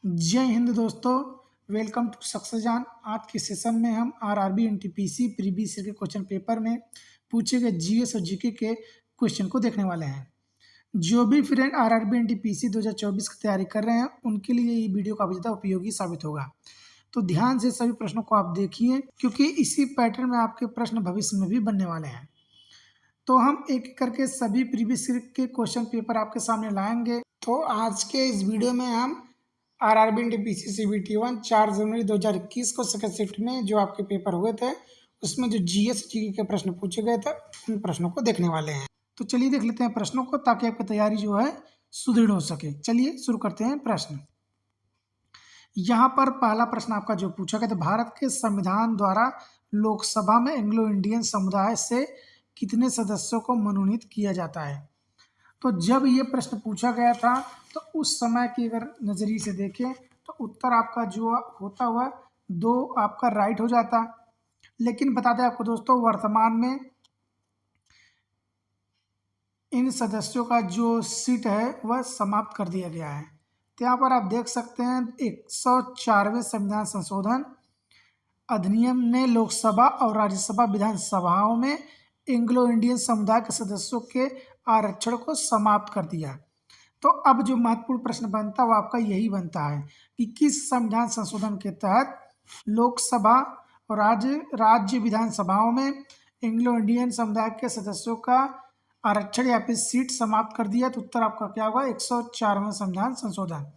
जय हिंद दोस्तों। Welcome to success जान। आज के सेशन में हम आरआरबी एनटीपीसी प्रीवियस ईयर के क्वेश्चन पेपर में पूछे गए जीएस और जीके के क्वेश्चन को देखने वाले हैं। जो भी फ्रेंड आरआरबी एनटीपीसी 2024 की तैयारी कर रहे हैं उनके लिए ये वीडियो काफी ज़्यादा उपयोगी साबित होगा। तो ध्यान से सभी प्रश्नों को आप देखिए, क्योंकि इसी पैटर्न में आपके प्रश्न भविष्य में भी बनने वाले हैं। तो हम एक एक करके सभी प्रीवियस ईयर के क्वेश्चन पेपर आपके सामने लाएंगे। तो आज के इस वीडियो में हम आरआरबी एनटीपीसी सीबीटी 1 4 जनवरी 2021 को सेकंड शिफ्ट में जो आपके पेपर हुए थे उसमें जो जीएस जीके के प्रश्न पूछे गए थे उन प्रश्नों को देखने वाले हैं। तो चलिए देख लेते हैं प्रश्नों को, ताकि आपकी तैयारी जो है सुदृढ़ हो सके। चलिए शुरू करते हैं प्रश्न। यहाँ पर पहला प्रश्न आपका जो पूछा गया था, भारत के संविधान द्वारा लोकसभा में एंग्लो इंडियन समुदाय से कितने सदस्यों को मनोनीत किया जाता है। तो जब ये प्रश्न पूछा गया था तो उस समय की अगर नज़रिए से देखें तो उत्तर आपका जो होता हुआ 2 आपका राइट हो जाता। लेकिन बता दें आपको दोस्तों, वर्तमान में इन सदस्यों का जो सीट है वह समाप्त कर दिया गया है। तो यहाँ पर आप देख सकते हैं 104वें संविधान संशोधन अधिनियम ने लोकसभा और राज्यसभा विधानसभाओं में एंग्लो इंडियन समुदाय के सदस्यों के आरक्षण को समाप्त कर दिया। तो अब जो महत्वपूर्ण प्रश्न बनता है वो आपका यही बनता है कि किस संविधान संशोधन के तहत लोकसभा और राज्य विधानसभाओं में एंग्लो इंडियन समुदाय के सदस्यों का आरक्षण या फिर सीट समाप्त कर दिया। तो उत्तर आपका क्या होगा? 104वां संविधान संशोधन।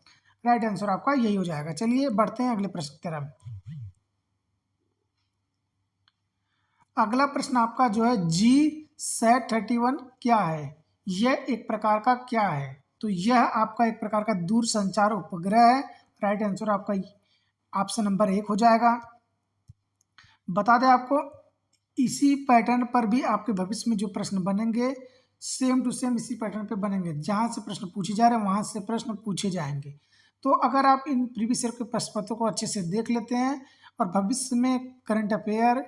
राइट आंसर आपका यही हो जाएगा। चलिए बढ़ते हैं अगले प्रश्न की तरफ। अगला प्रश्न आपका जो है GSAT-31 क्या है? यह एक प्रकार का क्या है? तो यह आपका एक प्रकार का दूर संचार उपग्रह है। राइट आंसर आपका ऑप्शन नंबर 1 हो जाएगा। बता दें आपको, इसी पैटर्न पर भी आपके भविष्य में जो प्रश्न बनेंगे सेम टू सेम इसी पैटर्न पे बनेंगे। जहाँ से प्रश्न पूछे जा रहे हैं वहाँ से प्रश्न पूछे जाएंगे। तो अगर आप इन प्रीवियस ईयर के प्रश्न पत्रों को अच्छे से देख लेते हैं और भविष्य में करंट अफेयर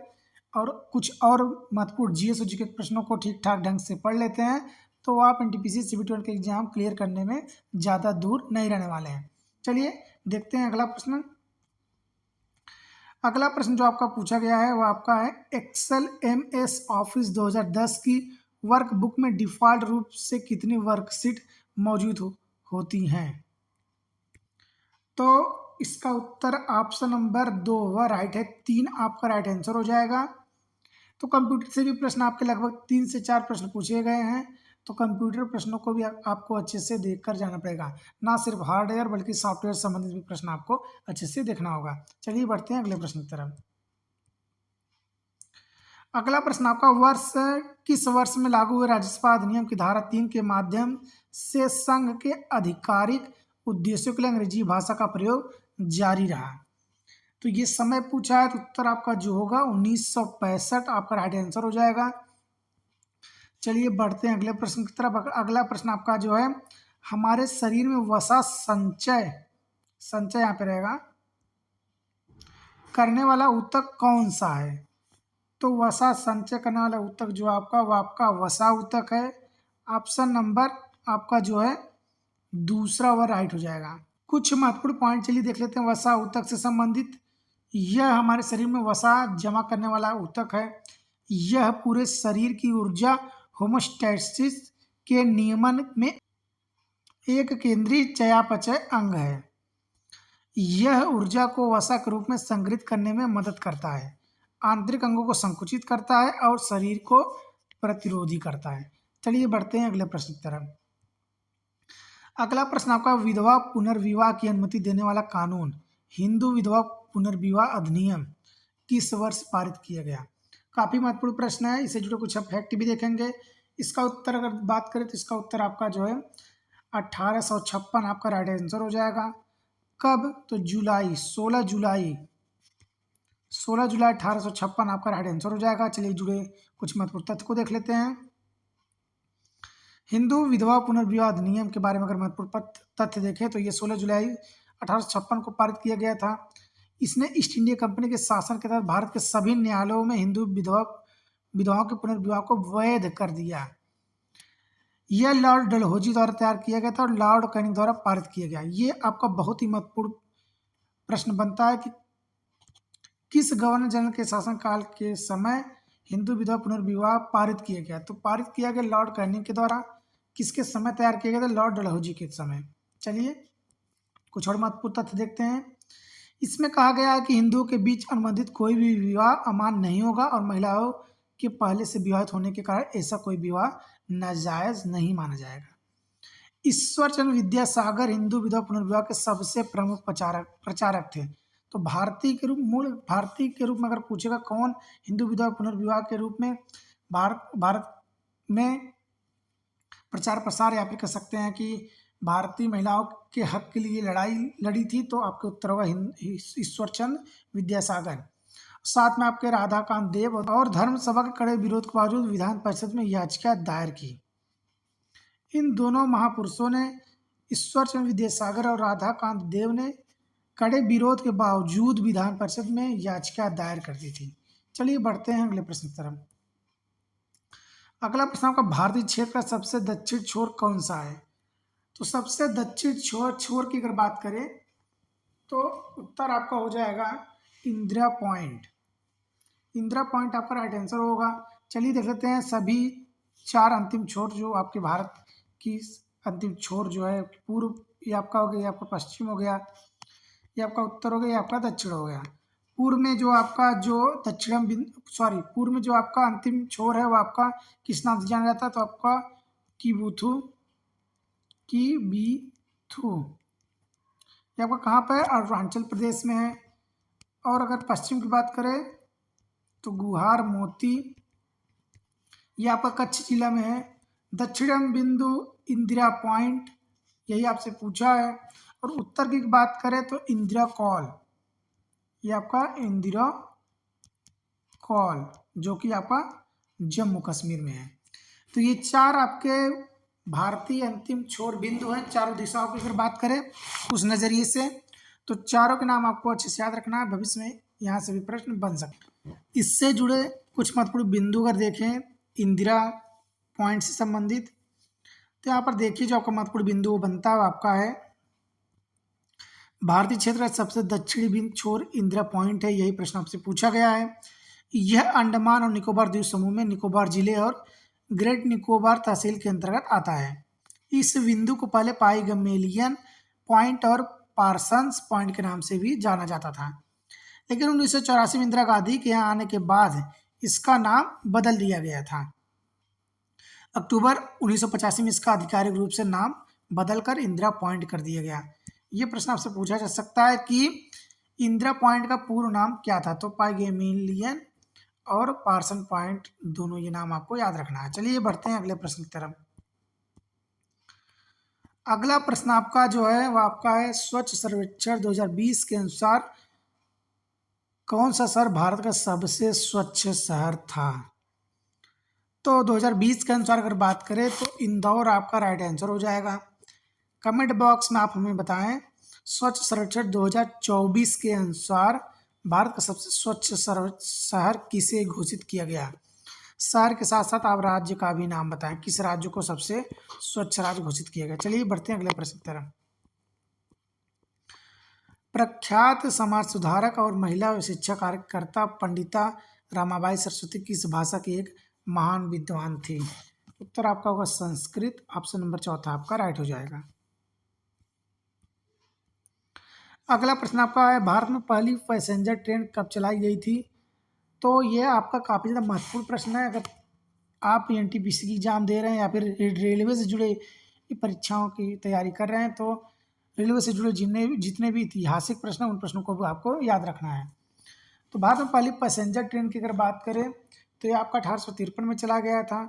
और कुछ और महत्वपूर्ण जीएस और जीके प्रश्नों को ठीक ठाक ढंग से पढ़ लेते हैं तो आप एनटीपीसी सीबीटी 1 के एग्जाम क्लियर करने में ज़्यादा दूर नहीं रहने वाले हैं। चलिए देखते हैं अगला प्रश्न। अगला प्रश्न जो आपका पूछा गया है वो आपका है एक्सेल MS ऑफिस 2010 की वर्कबुक में डिफ़ॉल्ट रूप से कितनी वर्कशीट मौजूद होती हैं। तो इसका उत्तर ऑप्शन नंबर 2 हुआ राइट है। 3 आपका राइट आंसर हो जाएगा। तो कंप्यूटर से भी प्रश्न आपके लगभग 3 से 4 प्रश्न पूछे गए हैं। तो कंप्यूटर प्रश्नों को भी आपको अच्छे से देखकर जाना पड़ेगा। ना सिर्फ हार्डवेयर बल्कि सॉफ्टवेयर संबंधित भी प्रश्न आपको अच्छे से देखना होगा। चलिए बढ़ते हैं अगले प्रश्न की तरफ। अगला प्रश्न आपका किस वर्ष में लागू हुए राज्यसभा अधिनियम की धारा 3 के माध्यम से संघ के आधिकारिक उद्देश्यों के लिए अंग्रेजी भाषा का प्रयोग जारी रहा। तो ये समय पूछा है तो उत्तर आपका जो होगा 1965 आपका राइट आंसर हो जाएगा। चलिए बढ़ते हैं अगले प्रश्न की तरफ। अगला प्रश्न आपका जो है, हमारे शरीर में वसा संचय यहाँ पे रहेगा करने वाला ऊतक कौन सा है। तो वसा संचय करने वाला ऊतक जो आपका वो आपका वसा ऊतक है। ऑप्शन नंबर आपका जो है दूसरा वह राइट हो जाएगा। कुछ महत्वपूर्ण पॉइंट चलिए देख लेते हैं वसा ऊतक से संबंधित। यह हमारे शरीर में वसा जमा करने वाला ऊतक है। यह पूरे शरीर की ऊर्जा होमोस्टैसिस के नियमन में एक केंद्रीय चयापचय अंग है। यह ऊर्जा को वसा के रूप में संग्रहित करने में मदद करता है, आंतरिक अंगों को संकुचित करता है और शरीर को प्रतिरोधी करता है। चलिए बढ़ते हैं अगले प्रश्न की तरफ। अगला प्रश्न आपका, विधवा पुनर्विवाह की अनुमति देने वाला कानून हिंदू विधवा पुनर्विवाह अधिनियम किस वर्ष पारित किया गया। काफ़ी महत्वपूर्ण प्रश्न है। इससे जुड़े कुछ फैक्ट भी देखेंगे। इसका उत्तर अगर बात करें तो इसका उत्तर आपका जो है 1856 आपका राइट आंसर हो जाएगा। कब? तो 16 जुलाई 1856 आपका राइट आंसर हो जाएगा। चलिए जुड़े कुछ महत्वपूर्ण तथ्य को देख लेते हैं। हिंदू विधवा पुनर्विवाह अधिनियम के बारे में अगर महत्वपूर्ण तथ्य देखें तो ये 16 जुलाई 1856 को पारित किया गया था। इसने ईस्ट इंडिया कंपनी के शासन के तहत भारत के सभी न्यायालयों में हिंदू विधवाओं के पुनर्विवाह को वैध कर दिया। यह लॉर्ड डलहौजी द्वारा तैयार किया गया था और लॉर्ड कैनिंग द्वारा पारित किया गया। ये आपका बहुत ही महत्वपूर्ण प्रश्न बनता है कि किस गवर्नर जनरल के शासनकाल के समय हिंदू विधवा पुनर्विवाह पारित किया गया? तो पारित किया गया लॉर्ड कैनिंग के द्वारा। किसके समय तैयार किया गया था? लॉर्ड डलहौजी के समय। चलिए कुछ और महत्वपूर्ण तथ्य देखते हैं। इसमें कहा गया है कि हिंदुओं के बीच अनुबंधित कोई भी विवाह अमान्य नहीं होगा और महिलाओं के पहले से विवाहित होने के कारण ऐसा कोई विवाह नाजायज नहीं माना जाएगा। ईश्वरचंद्र विद्यासागर हिंदू विधवा पुनर्विवाह के सबसे प्रमुख प्रचारक थे। तो भारतीय के रूप में अगर पूछेगा कौन हिंदू विधवा पुनर्विवाह के रूप में भारत में प्रचार प्रसार या फिर कह सकते हैं कि भारतीय महिलाओं के हक के लिए लड़ाई लड़ी थी, तो आपके उत्तर होगा ईश्वरचंद्र विद्यासागर। साथ में आपके राधाकांत देव और धर्म सभा के कड़े विरोध के बावजूद विधान परिषद में याचिका दायर की। इन दोनों महापुरुषों ने, ईश्वरचंद्र विद्यासागर और राधाकांत देव ने कड़े विरोध के बावजूद विधान परिषद में याचिका दायर कर दी थी। चलिए बढ़ते हैं अगले प्रश्न की तरफ। अगला प्रश्न आपका भारतीय क्षेत्र का सबसे दक्षिण छोर कौन सा है? तो सबसे दक्षिण छोर की अगर बात करें तो उत्तर आपका हो जाएगा इंदिरा पॉइंट। इंदिरा पॉइंट आपका राइट आंसर होगा। चलिए देख लेते हैं सभी 4 अंतिम छोर जो आपके भारत की अंतिम छोर जो है, पूर्व ये आपका हो गया, ये आपका पश्चिम हो गया, ये आपका उत्तर हो गया, ये आपका दक्षिण हो गया। पूर्व में जो आपका पूर्व में जो आपका अंतिम छोर है वो आपका किस नाम से जाना जाता है? तो आपका किबुथु ये आपका कहाँ पर है? अरुणाचल प्रदेश में है। और अगर पश्चिम की बात करें तो गुहार मोती ये आपका कच्छ जिला में है। दक्षिणम बिंदु इंदिरा पॉइंट यही आपसे पूछा है। और उत्तर की बात करें तो इंदिरा कॉल, ये आपका इंदिरा कॉल जो कि आपका जम्मू कश्मीर में है। तो ये 4 आपके भारतीय अंतिम छोर बिंदु हैं। चारों दिशाओं की अगर बात करें उस नज़रिए से, तो चारों के नाम आपको अच्छे से याद रखना है, भविष्य में यहाँ से भी प्रश्न बन सकते हैं। इससे जुड़े कुछ महत्वपूर्ण बिंदु अगर देखें इंदिरा पॉइंट से संबंधित, तो यहाँ पर देखिए जो आपका महत्वपूर्ण बिंदु बनता है आपका है भारतीय क्षेत्र का सबसे दक्षिणी बिंदु छोर इंदिरा पॉइंट है। यही प्रश्न आपसे पूछा गया है। यह अंडमान और निकोबार द्वीप समूह में निकोबार जिले और ग्रेट निकोबार तहसील के अंतर्गत आता है। इस बिंदु को पहले पाईगमेलियन पॉइंट और पार्सन्स पॉइंट के नाम से भी जाना जाता था, लेकिन 1984 में इंदिरा गांधी के यहाँ आने के बाद इसका नाम बदल दिया गया था। अक्टूबर 1985 में इसका आधिकारिक रूप से नाम बदलकर इंदिरा पॉइंट कर दिया गया। ये प्रश्न आपसे पूछा जा सकता है कि इंदिरा पॉइंट का पूर्व नाम क्या था? तो पाईगमेलियन और पार्सन पॉइंट दोनों ये नाम आपको याद रखना है। चलिए बढ़ते हैं अगले प्रश्न की तरफ। अगला प्रश्न आपका जो है वो आपका है स्वच्छ सर्वेक्षण 2020 के अनुसार कौन सा शहर भारत का सबसे स्वच्छ शहर था? तो 2020 के अनुसार अगर बात करें तो इंदौर आपका राइट आंसर हो जाएगा। कमेंट बॉक्स में आप हमें बताएं स्वच्छ सर्वेक्षण 2024 के अनुसार भारत का सबसे स्वच्छ शहर किसे घोषित किया गया? शहर के साथ साथ आप राज्य का भी नाम बताएं, किस राज्य को सबसे स्वच्छ राज्य घोषित किया गया। चलिए बढ़ते हैं अगले प्रश्न की तरफ। प्रख्यात समाज सुधारक और महिला शिक्षा कार्यकर्ता पंडिता रमाबाई सरस्वती किस भाषा की एक महान विद्वान थी? उत्तर आपका होगा संस्कृत। ऑप्शन नंबर 4 आपका राइट हो जाएगा। अगला प्रश्न आपका है भारत में पहली पैसेंजर ट्रेन कब चलाई गई थी? तो ये आपका काफ़ी ज़्यादा महत्वपूर्ण प्रश्न है। अगर आप एनटीपीसी की एग्जाम दे रहे हैं या फिर रेलवे से जुड़े परीक्षाओं की तैयारी कर रहे हैं, तो रेलवे से जुड़े जितने भी ऐतिहासिक प्रश्न हैं उन प्रश्नों को भी आपको याद रखना है। तो भारत में पहली पैसेंजर ट्रेन की अगर बात करें तो ये आपका 1853 में चला गया था।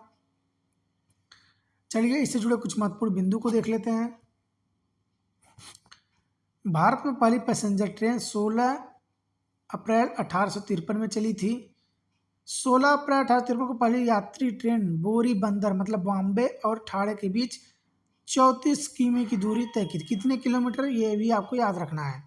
चलिए इससे जुड़े कुछ महत्वपूर्ण बिंदु को देख लेते हैं। भारत में पहली पैसेंजर ट्रेन 16 अप्रैल 1853 में चली थी। 16 अप्रैल 1853 को पहली यात्री ट्रेन बोरी बंदर मतलब बॉम्बे और ठाणे के बीच 34 किमी की दूरी तय की थी। कितने किलोमीटर ये भी आपको याद रखना है।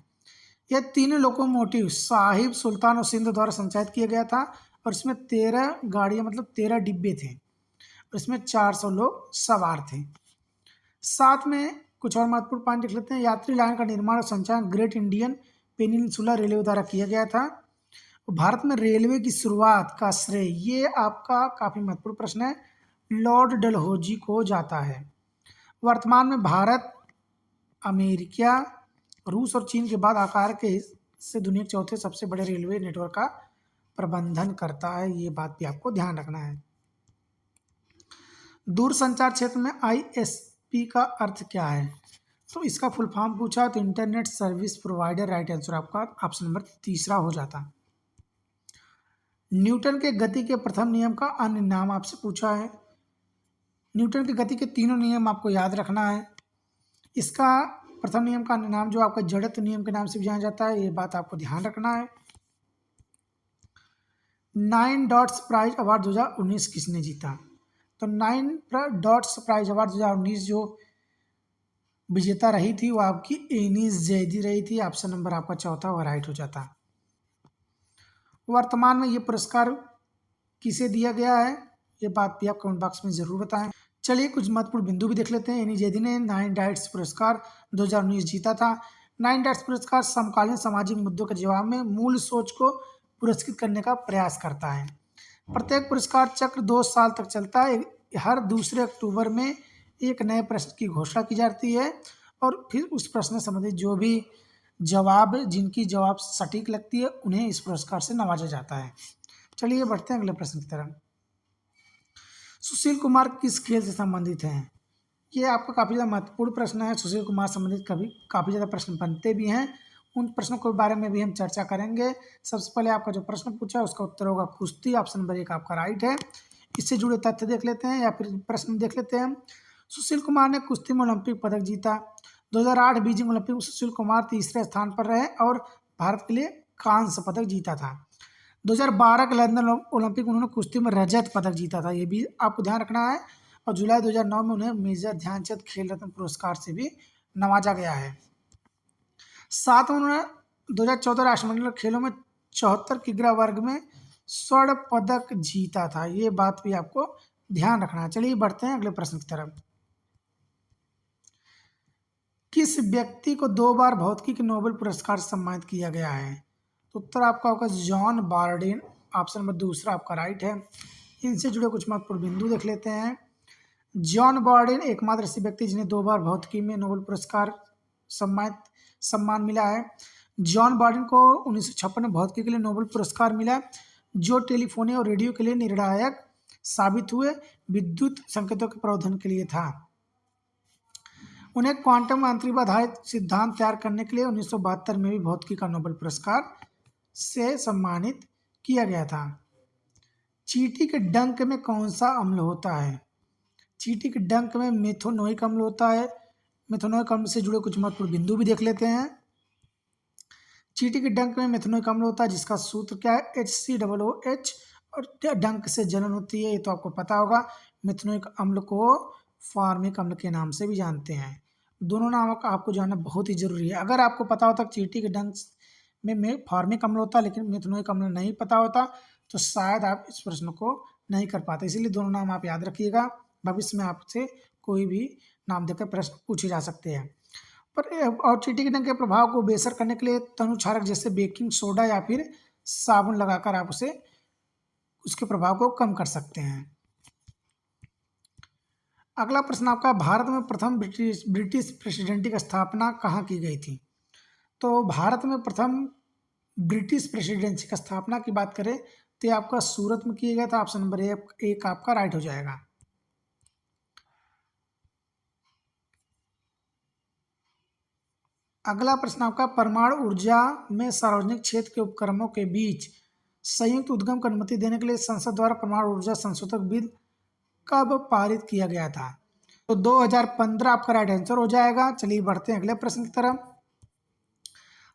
यह 3 लोकोमोटिव साहिब सुल्तान और सिंध द्वारा संचालित किया गया था और इसमें 13 गाड़ियाँ मतलब 13 डिब्बे थे और इसमें 400 लोग सवार थे। साथ में कुछ और महत्वपूर्ण पॉइंट लिख लेते हैं। यात्री लाइन का निर्माण और संचालन ग्रेट इंडियन पेनिनसुला रेलवे द्वारा किया गया था। भारत में रेलवे की शुरुआत का श्रेय, ये आपका काफ़ी महत्वपूर्ण प्रश्न है, लॉर्ड डलहौजी को जाता है। वर्तमान में भारत अमेरिका, रूस और चीन के बाद आकार के से दुनिया के चौथे सबसे बड़े रेलवे नेटवर्क का प्रबंधन करता है। ये बात भी आपको ध्यान रखना है। दूरसंचार क्षेत्र में ISP का अर्थ क्या है? तो इसका फुल फॉर्म पूछा तो internet service provider. Right answer आपका ऑप्शन नंबर तीसरा हो जाता। न्यूटन के गति के प्रथम नियम का अन्य नाम आपसे पूछा है। न्यूटन की गति के तीनों नियम आपको याद रखना है। इसका प्रथम नियम का अन्य नाम जो आपका जड़त्व नियम के नाम से भी जाना जाता है, ये बात आपको ध्यान रखना है। 9 डॉट्स प्राइज अवार्ड 2019 किसने जीता? तो 9 डॉट्स प्राइज अवार्ड 2019 जो विजेता रही थी वो आपकी एनिस जैदी रही थी। ऑप्शन नंबर आपका चौथा वो राइट हो जाता। वर्तमान में ये पुरस्कार किसे दिया गया है, ये बात भी आप कमेंट बॉक्स में जरूर बताएं। चलिए कुछ महत्वपूर्ण बिंदु भी देख लेते हैं। एनी जैदी ने 9 डाइट्स पुरस्कार 2019 जीता था। 9 डाइट्स पुरस्कार समकालीन सामाजिक मुद्दों के जवाब में मूल सोच को पुरस्कृत करने का प्रयास करता है। प्रत्येक पुरस्कार चक्र 2 साल तक चलता है। हर दूसरे अक्टूबर में एक नए प्रश्न की घोषणा की जाती है और फिर उस प्रश्न से संबंधित जो भी जिनकी जवाब सटीक लगती है उन्हें इस पुरस्कार से नवाजा जाता है। चलिए बढ़ते हैं अगले प्रश्न की तरफ। सुशील कुमार किस खेल से संबंधित हैं? ये आपका काफ़ी ज़्यादा महत्वपूर्ण प्रश्न है। सुशील कुमार संबंधित काफ़ी ज़्यादा प्रश्न बनते भी हैं, उन प्रश्नों के बारे में भी हम चर्चा करेंगे। सबसे पहले आपका जो प्रश्न पूछा है उसका उत्तर होगा कुश्ती। ऑप्शन नंबर 1 आपका राइट है। इससे जुड़े तथ्य देख लेते हैं या फिर प्रश्न देख लेते हैं। सुशील कुमार ने कुश्ती में ओलंपिक पदक जीता। 2008 बीजिंग ओलंपिक में सुशील कुमार तीसरे स्थान पर रहे और भारत के लिए कांस्य पदक जीता था। 2012 के लंदन ओलंपिक में उन्होंने कुश्ती में रजत पदक जीता था, ये भी आपको ध्यान रखना है। और जुलाई 2009 में उन्हें मेजर ध्यानचंद खेल रत्न पुरस्कार से भी नवाजा गया है। साथ में उन्होंने 2014 राष्ट्रमंडल खेलों में 74 किग्रा वर्ग में स्वर्ण पदक जीता था, ये बात भी आपको ध्यान रखना है। चलिए बढ़ते हैं अगले प्रश्न की तरफ। किस व्यक्ति को 2 बार भौतिकी के नोबेल पुरस्कार से सम्मानित किया गया है? तो उत्तर आपका होगा जॉन बार्डिन। ऑप्शन नंबर दूसरा आपका राइट है। इनसे जुड़े कुछ महत्वपूर्ण बिंदु देख लेते हैं। जॉन बार्डिन एकमात्र ऐसे व्यक्ति जिन्हें 2 बार भौतिकी में नोबेल पुरस्कार सम्मान मिला है। जॉन बार्डिन को 1956 में भौतिकी के लिए नोबेल पुरस्कार मिला, जो टेलीफोनी और रेडियो के लिए निर्णायक साबित हुए विद्युत संकेतों के प्रवर्धन के लिए था। उन्हें क्वांटम यांत्रिक आधारित सिद्धांत तैयार करने के लिए 1972 में भी भौतिकी का नोबेल पुरस्कार से सम्मानित किया गया था। चींटी के डंक में कौन सा अम्ल होता है? चींटी के डंक में मेथोनोइक अम्ल होता है। मेथोनोइक अम्ल से जुड़े कुछ महत्वपूर्ण बिंदु भी देख लेते हैं। चींटी के डंक में मेथोनोइक अम्ल होता है, जिसका सूत्र क्या है? HCOOH। और डंक से जलन होती है, ये तो आपको पता होगा। मेथोनोइक अम्ल को फॉर्मिक अम्ल के नाम से भी जानते हैं। दोनों नामों का आपको जानना बहुत ही जरूरी है। अगर आपको पता होता कि चींटी के डंक में फॉर्मिक अम्ल होता लेकिन मेथोनोइक अम्ल नहीं पता होता तो शायद आप इस प्रश्न को नहीं कर पाते। इसीलिए दोनों नाम आप याद रखिएगा, भविष्य में आपसे कोई भी नाम देकर प्रश्न पूछे जा सकते हैं। और चींटी के डंक के प्रभाव को बेअसर करने के लिए तनुक्षारक जैसे बेकिंग सोडा या फिर साबुन लगाकर आप उसके प्रभाव को कम कर सकते हैं। अगला प्रश्न आपका, भारत में प्रथम ब्रिटिश प्रेसिडेंसी की स्थापना कहाँ की गई थी? तो भारत में प्रथम ब्रिटिश प्रेसिडेंसी की स्थापना की बात करें तो आपका सूरत में किया गया था। ऑप्शन नंबर 1 आपका राइट हो जाएगा। अगला प्रश्न आपका, परमाणु ऊर्जा में सार्वजनिक क्षेत्र के उपक्रमों के बीच संयुक्त उद्गम को अनुमति देने के लिए संसद द्वारा परमाणु ऊर्जा संशोधक बिल कब पारित किया गया था? तो 2015 आपका राइट आंसर हो जाएगा। चलिए बढ़ते हैं अगले प्रश्न की तरफ।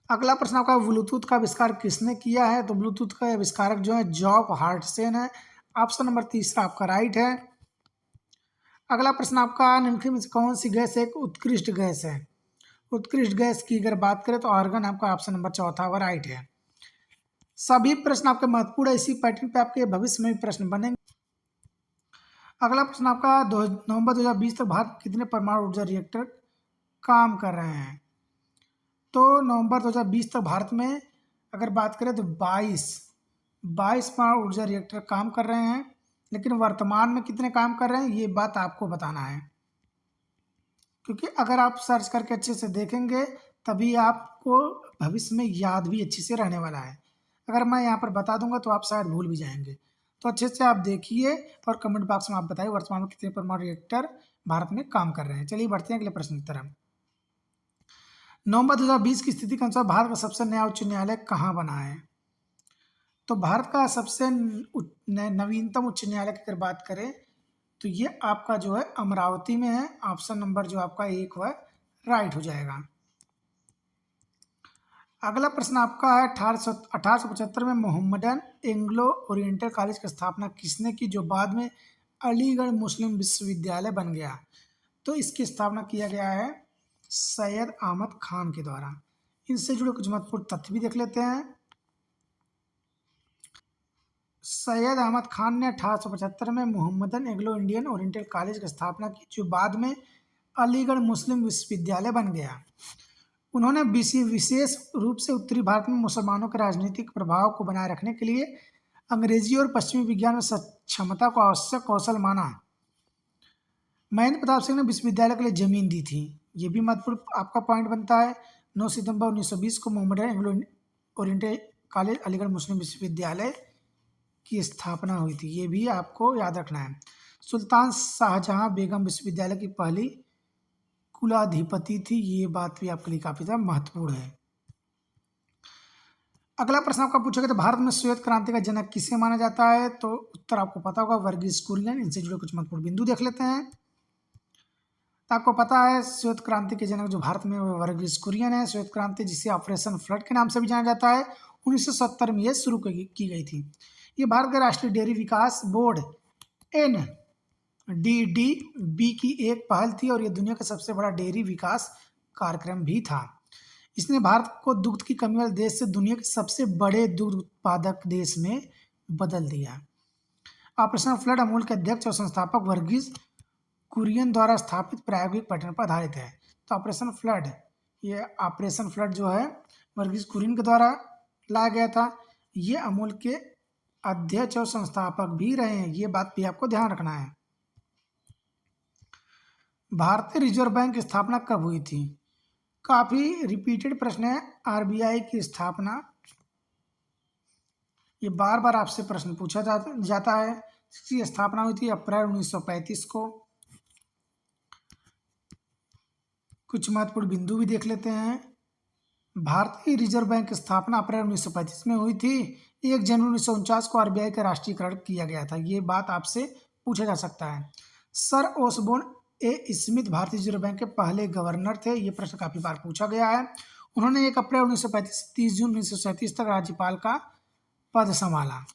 अगला प्रश्न आपका, ब्लूटूथ का आविष्कार किसने किया है? तो ब्लूटूथ का आविष्कारक जो है जॉब हार्टसन है। ऑप्शन नंबर तीसरा आपका राइट है। अगला प्रश्न आपका, निम्नलिखित में कौन सी गैस एक उत्कृष्ट गैस है? उत्कृष्ट गैस की अगर बात करें तो आर्गन आपका ऑप्शन नंबर चौथा व राइट है। सभी प्रश्न आपके महत्वपूर्ण है, इसी पैटर्न पे आपके भविष्य में भी प्रश्न बनेंगे। अगला प्रश्न आपका, नवंबर 2020 तक भारत कितने परमाणु ऊर्जा रिएक्टर काम कर रहे हैं? तो नवंबर 2020 तक भारत में अगर बात करें तो 22 परमाणु ऊर्जा रिएक्टर काम कर रहे हैं, लेकिन वर्तमान में कितने काम कर रहे हैं ये बात आपको बताना है, क्योंकि अगर आप सर्च करके अच्छे से देखेंगे तभी आपको भविष्य में याद भी अच्छे से रहने वाला है। अगर मैं यहाँ पर बता दूंगा तो आप शायद भूल भी जाएंगे। तो अच्छे से आप देखिए और कमेंट बॉक्स में आप बताइए वर्तमान में कितने परमाणु रिएक्टर भारत में काम कर रहे हैं। चलिए बढ़ते हैं अगले प्रश्न की तरफ। नवंबर 2020 की स्थिति के अनुसार भारत का सबसे नया उच्च न्यायालय कहाँ बना है? तो भारत का सबसे नवीनतम उच्च न्यायालय की अगर बात करें तो ये आपका जो है अमरावती में है। ऑप्शन नंबर जो आपका 1 वह राइट हो जाएगा। अगला प्रश्न आपका है 1875 में मोहम्मडन एंग्लो ओरिएंटल कॉलेज की स्थापना किसने की, जो बाद में अलीगढ़ मुस्लिम विश्वविद्यालय बन गया? तो इसकी स्थापना किया गया है सैयद अहमद खान के द्वारा। इनसे जुड़े कुछ महत्वपूर्ण तथ्य भी देख लेते हैं। सैयद अहमद खान ने 1875 में Mohammedan Anglo Indian oriental college की स्थापना की, जो बाद में अलीगढ़ मुस्लिम विश्वविद्यालय बन गया। उन्होंने विशेष रूप से उत्तरी भारत में मुसलमानों के राजनीतिक प्रभाव को बनाए रखने के लिए अंग्रेजी और पश्चिमी विज्ञान में सक्षमता को आवश्यक कौशल माना। महेंद्र प्रताप सिंह ने विश्वविद्यालय के लिए जमीन दी थी, ये भी महत्वपूर्ण आपका पॉइंट बनता है। 9 सितंबर 1920 को Mohammedan Anglo Oriental College Aligarh मुस्लिम विश्वविद्यालय की स्थापना हुई थी, ये भी आपको याद रखना है। सुल्तान शाहजहां बेगम विश्वविद्यालय की पहली कुलाधिपति थी, ये बात भी आपके लिए काफी ज्यादा महत्वपूर्ण है। अगला प्रश्न आपका पूछा गया तो भारत में श्वेत क्रांति का जनक किसे माना जाता है? तो उत्तर आपको पता होगा वर्गीज कुरियन। इनसे जुड़े कुछ महत्वपूर्ण बिंदु देख लेते हैं। तो आपको पता है श्वेत क्रांति के जनक जो भारत में वर्गीज कुरियन है। श्वेत क्रांति जिसे ऑपरेशन फ्लड के नाम से भी जाना जाता है 1970 में यह शुरू की गई थी। ये भारत के राष्ट्रीय डेयरी विकास बोर्ड NDDB की एक पहल थी और यह दुनिया का सबसे बड़ा डेयरी विकास कार्यक्रम भी था। इसने भारत को दुग्ध की कमी वाले देश से दुनिया के सबसे बड़े दुग्ध उत्पादक देश में बदल दिया। ऑपरेशन फ्लड अमूल के अध्यक्ष और संस्थापक वर्गीज कुरियन द्वारा स्थापित प्रायोगिक पैटर्न पर आधारित है। तो ऑपरेशन फ्लड जो है वर्गीज कुरियन के द्वारा लाया गया था। ये अमूल के अध्यक्ष और संस्थापक भी रहे हैं, ये बात भी आपको ध्यान रखना है। भारतीय रिजर्व बैंक की स्थापना कब हुई थी? काफी रिपीटेड प्रश्न है। RBI की स्थापना, ये बार बार आपसे प्रश्न पूछा जाता है। इसकी स्थापना हुई थी अप्रैल 1935 को। कुछ महत्वपूर्ण बिंदु भी देख लेते हैं। भारतीय रिजर्व बैंक की स्थापना अप्रैल 1935 में हुई थी। 1 जनवरी 1949 को RBI का राष्ट्रीयकरण किया गया था, ये बात आपसे पूछा जा सकता है। सर ओसबोर्न स्मिथ भारतीय रिजर्व बैंक के पहले गवर्नर थे, ये प्रश्न काफी बार पूछा गया है। उन्होंने 1 अप्रैल 1935 से 30 जून 1937 तक राज्यपाल का पद संभाला।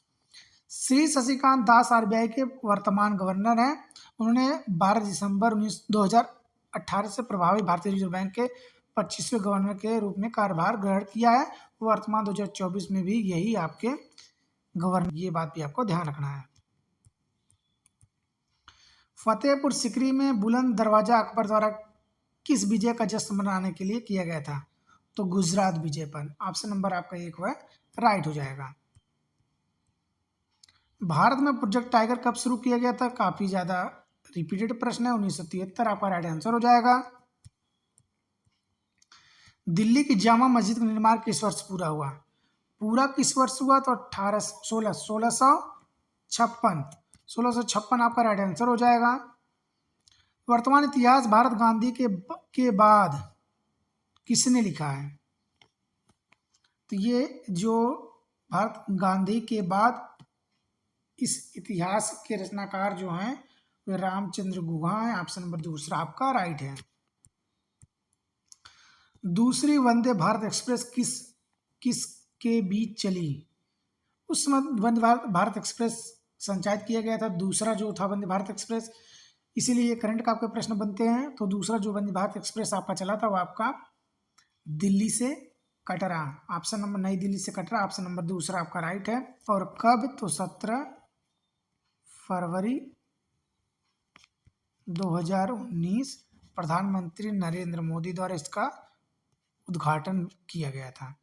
श्री शशिकांत दास RBI के वर्तमान गवर्नर हैं। उन्होंने 12 दिसंबर 2018 से प्रभावी भारतीय रिजर्व बैंक के 25वें गवर्नर के रूप में कार्यभार ग्रहण किया है। वर्तमान 2024 में भी यही आपके गवर्नर, ये बात भी आपको ध्यान रखना है। फतेहपुर सिकरी में बुलंद दरवाजा अकबर द्वारा किस विजय का जश्न मनाने के लिए किया गया था? तो गुजरात विजय पर। ऑप्शन नंबर आपका 1 वह राइट हो जाएगा। भारत में प्रोजेक्ट टाइगर कब शुरू किया गया था? काफी ज्यादा रिपीटेड प्रश्न है। 1973 आपका राइट आंसर हो जाएगा। दिल्ली की जामा मस्जिद का निर्माण किस वर्ष पूरा हुआ? पूरा किस वर्ष हुआ? तो 1656 आपका राइट आंसर हो जाएगा। वर्तमान इतिहास भारत गांधी के बाद किसने लिखा है? तो ये जो भारत गांधी के बाद इस इतिहास के रचनाकार जो हैं वे रामचंद्र गुहा हैं। ऑप्शन नंबर 2 आपका राइट है। दूसरी वंदे भारत एक्सप्रेस किस के बीच चली? उस समय वंदे भारत एक्सप्रेस संचालित किया गया था, दूसरा जो था वंदे भारत एक्सप्रेस, इसीलिए करंट का आपके प्रश्न बनते हैं। तो दूसरा जो वंदे भारत एक्सप्रेस आपका चला था वो आपका दिल्ली से कटरा, ऑप्शन नंबर नई दिल्ली से कटरा, ऑप्शन नंबर 2 आपका राइट है। और कब? तो 17 फरवरी 2019 प्रधानमंत्री नरेंद्र मोदी द्वारा इसका उद्घाटन किया गया था।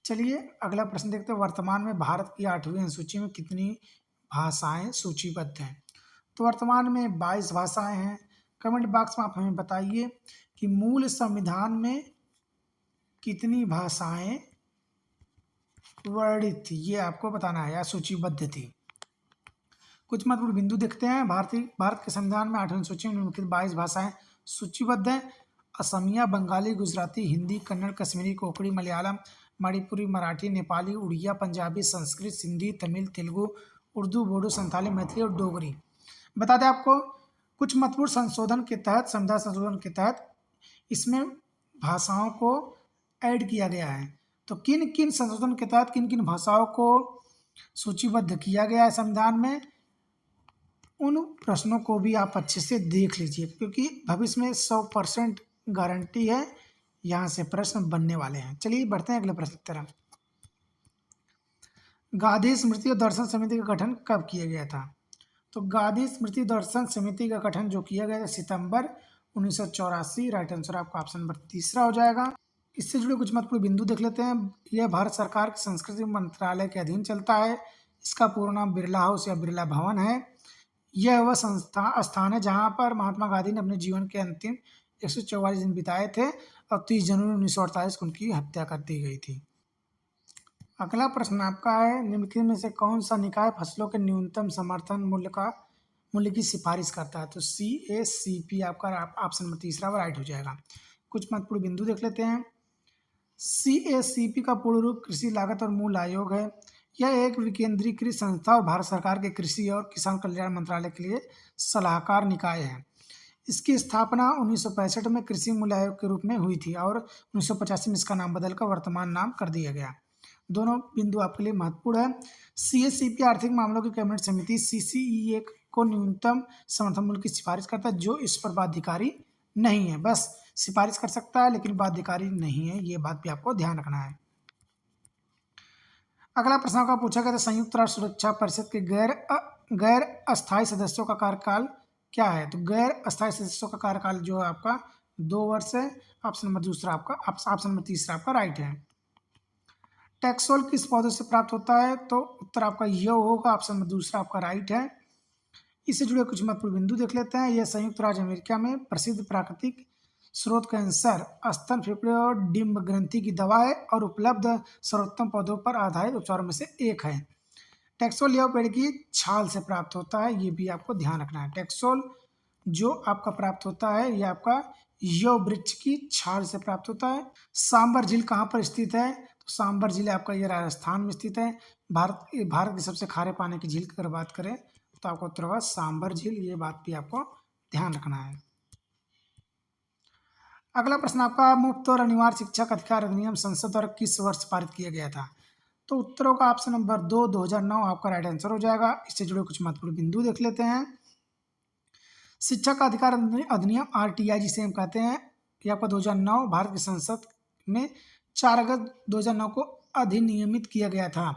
चलिए अगला प्रश्न देखते हैं, वर्तमान में भारत की 8वीं अनुसूची में कितनी भाषाएं सूचीबद्ध हैं? तो वर्तमान में 22 भाषाएं हैं। कमेंट बॉक्स में आप हमें बताइए कि मूल संविधान में कितनी भाषाएं वर्णित थी, ये आपको बताना है या सूचीबद्ध थी। कुछ महत्वपूर्ण बिंदु देखते हैं। भारत के संविधान में 8वीं सूची में निम्नलिखित 22 भाषाएं सूचीबद्ध हैं। असमिया, बंगाली, गुजराती, हिंदी, कन्नड़, कश्मीरी, कोंकणी, मलयालम, मणिपुरी, मराठी, नेपाली, उड़िया, पंजाबी, संस्कृत, सिंधी, तमिल, तेलुगु, उर्दू, बोडो, संथाली, मैथिली और डोगरी। बता दें आपको, कुछ महत्वपूर्ण संशोधन के तहत, संविधान संशोधन के तहत इसमें भाषाओं को ऐड किया गया है। तो किन किन संशोधन के तहत किन किन भाषाओं को सूचीबद्ध किया गया है संविधान में, उन प्रश्नों को भी आप अच्छे से देख लीजिए, क्योंकि भविष्य में 100% गारंटी है यहाँ से प्रश्न बनने वाले हैं। चलिए बढ़ते हैं अगले प्रश्न की तरफ। गांधी स्मृति और दर्शन समिति का गठन कब किया गया था? तो गांधी स्मृति दर्शन समिति का गठन जो किया गया था सितंबर 1984। राइट आंसर आपका ऑप्शन नंबर तीसरा हो जाएगा। इससे जुड़े कुछ महत्वपूर्ण बिंदु देख लेते हैं। यह भारत सरकार के संस्कृति मंत्रालय के अधीन चलता है। इसका पूरा नाम बिरला हाउस या बिरला भवन है। यह वह स्थान है जहां पर महात्मा गांधी ने अपने जीवन के अंतिम 144 दिन बिताए थे और 30 जनवरी 1948 को उनकी हत्या कर दी गई थी। अगला प्रश्न आपका है, निम्नलिखित में से कौन सा निकाय फसलों के न्यूनतम समर्थन मूल्य की सिफारिश करता है? तो CACP आपका ऑप्शन नंबर तीसरा राइट हो जाएगा। कुछ महत्वपूर्ण बिंदु देख लेते हैं। CACP का पूर्ण रूप कृषि लागत और मूल्य आयोग है। यह एक विकेंद्रीकृत संस्था और भारत सरकार के कृषि और किसान कल्याण मंत्रालय के लिए सलाहकार निकाय है। इसकी स्थापना 1965 में कृषि मूल्य आयोग के रूप में हुई थी और 1985 में इसका नाम बदलकर वर्तमान नाम कर दिया गया। दोनों बिंदु आपके लिए महत्वपूर्ण है। CACP आर्थिक मामलों की कैबिनेट समिति CCEA को न्यूनतम समर्थन मूल्य की सिफारिश करता है, जो इस पर बाध्यकारी नहीं है। बस सिफारिश कर सकता है लेकिन बाध्यकारी नहीं है, ये बात भी आपको ध्यान रखना है। अगला प्रश्न का पूछा गया था, संयुक्त राष्ट्र सुरक्षा परिषद के गैर अस्थायी सदस्यों का कार्यकाल क्या है? तो गैर अस्थायी सदस्यों का कार्यकाल जो है आपका 2 वर्ष है। ऑप्शन नंबर तीसरा आपका राइट है। टैक्सोल किस पौधे से प्राप्त होता है? तो उत्तर आपका यह होगा, ऑप्शन नंबर दूसरा आपका राइट है। इससे जुड़े कुछ महत्वपूर्ण बिंदु देख लेते हैं। यह संयुक्त राज्य अमेरिका में प्रसिद्ध प्राकृतिक स्रोत कैंसर, स्तन, फेफड़े और डिंब ग्रंथि की दवा है और उपलब्ध सर्वोत्तम पौधों पर आधारित उपचारों में से एक है। टैक्सोल यह पेड़ की छाल से प्राप्त होता है, ये भी आपको ध्यान रखना है। टैक्सोल जो आपका प्राप्त होता है ये आपका यव वृक्ष की छाल से प्राप्त होता है। सांबर झील कहाँ पर स्थित है? तो सांबर झील आपका ये राजस्थान में स्थित है। भारत की सबसे खारे पानी की झील की अगर बात करें तो आपको उत्तर होगा सांबर झील, ये बात भी आपको ध्यान रखना है। अगला प्रश्न आपका, मुफ्त और अनिवार्य शिक्षा का अधिकार अधिनियम संसद द्वारा किस वर्ष पारित किया गया था? तो उत्तरों का ऑप्शन नंबर 2 2009 आपका राइट आंसर हो जाएगा। इससे जुड़े कुछ महत्वपूर्ण बिंदु देख लेते हैं। शिक्षा का अधिकार अधिनियम RTI जिसे हम कहते हैं, ये आपका 2009 भारत की संसद में 4 अगस्त 2009 को अधिनियमित किया गया था।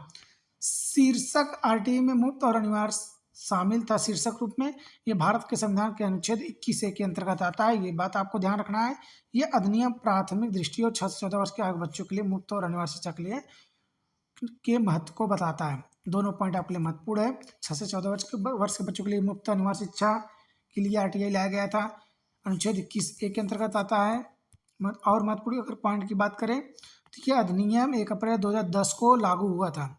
शीर्षक RTI में मुफ्त और अनिवार्य शामिल था शीर्षक रूप में। ये भारत के संविधान के अनुच्छेद 21A के अंतर्गत आता है, ये बात आपको ध्यान रखना है। ये अधिनियम प्राथमिक दृष्टि और 6 से 14 वर्ष के आयु बच्चों के लिए मुफ्त और अनिवार्य शिक्षा के लिए के महत्व को बताता है। दोनों पॉइंट आपके लिए महत्वपूर्ण है। 6 से 14 वर्ष के बच्चों के लिए मुफ्त अनिवार्य शिक्षा के लिए RTI लाया गया था, अनुच्छेद 21A के अंतर्गत आता है। और महत्वपूर्ण अगर पॉइंट की बात करें तो यह अधिनियम 1 अप्रैल 2010 को लागू हुआ था।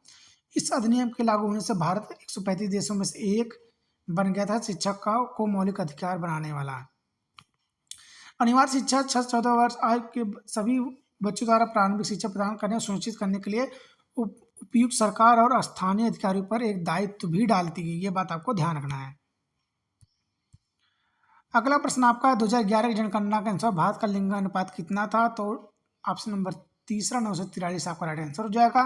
इस अधिनियम के लागू होने से भारत 135 देशों में से एक बन गया था शिक्षक को मौलिक अधिकार बनाने वाला। अनिवार्य शिक्षा 6 से 14 वर्ष आयु के सभी बच्चों द्वारा प्रारंभिक शिक्षा प्रदान करने और सुनिश्चित करने के लिए उपयुक्त सरकार और स्थानीय अधिकारियों पर एक दायित्व भी डालती है, ये बात आपको ध्यान रखना है। अगला प्रश्न आपका 2011 की जनगणना के अनुसार भारत का लिंगानुपात कितना था? तो ऑप्शन नंबर तीसरा 943 आपका राइट आंसर हो जाएगा।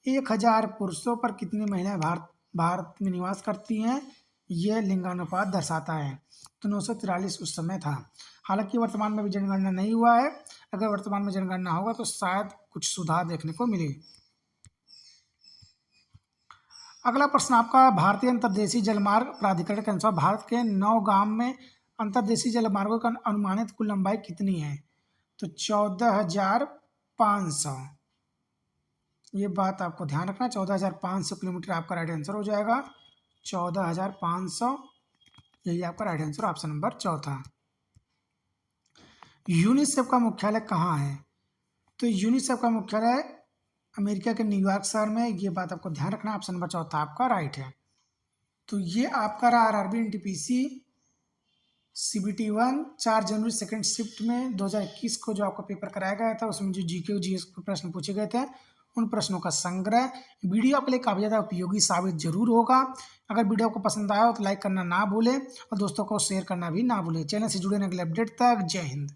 1000 पुरुषों पर कितनी महिलाएं भारत में निवास करती हैं, यह लिंगानुपात दर्शाता है। तो 943 उस समय था। हालांकि वर्तमान में भी जनगणना नहीं हुआ है। अगर वर्तमान में जनगणना होगा तो शायद कुछ सुधार देखने को मिले। अगला प्रश्न आपका, भारतीय अंतर्देशीय जलमार्ग प्राधिकरण के अनुसार भारत के 9 गांव में अंतर्देशीय जलमार्गों का अनुमानित कुल लंबाई कितनी है? तो 14,500, ये बात आपको ध्यान रखना, 14,500 किलोमीटर आपका राइट आंसर हो जाएगा। 14,500, यही आपका राइट आंसर, ऑप्शन नंबर चौथा। यूनिसेफ का मुख्यालय कहाँ है? तो यूनिसेफ का मुख्यालय अमेरिका के न्यूयॉर्क शहर में, ये बात आपको ध्यान रखना, ऑप्शन नंबर चौथा आपका राइट है। तो ये आपका रहा आरआरबी एनटीपीसी CBT 1 4 जनवरी सेकंड शिफ्ट में 2021 को जो आपका पेपर कराया गया था, उसमें जो जीके और जीएस के प्रश्न पूछे गए थे, उन प्रश्नों का संग्रह। वीडियो आपके लिए काफ़ी ज़्यादा उपयोगी साबित जरूर होगा। अगर वीडियो आपको पसंद आया हो तो लाइक करना ना भूलें और दोस्तों को शेयर करना भी ना भूलें। चैनल से जुड़े अगले अपडेट तक जय हिंद।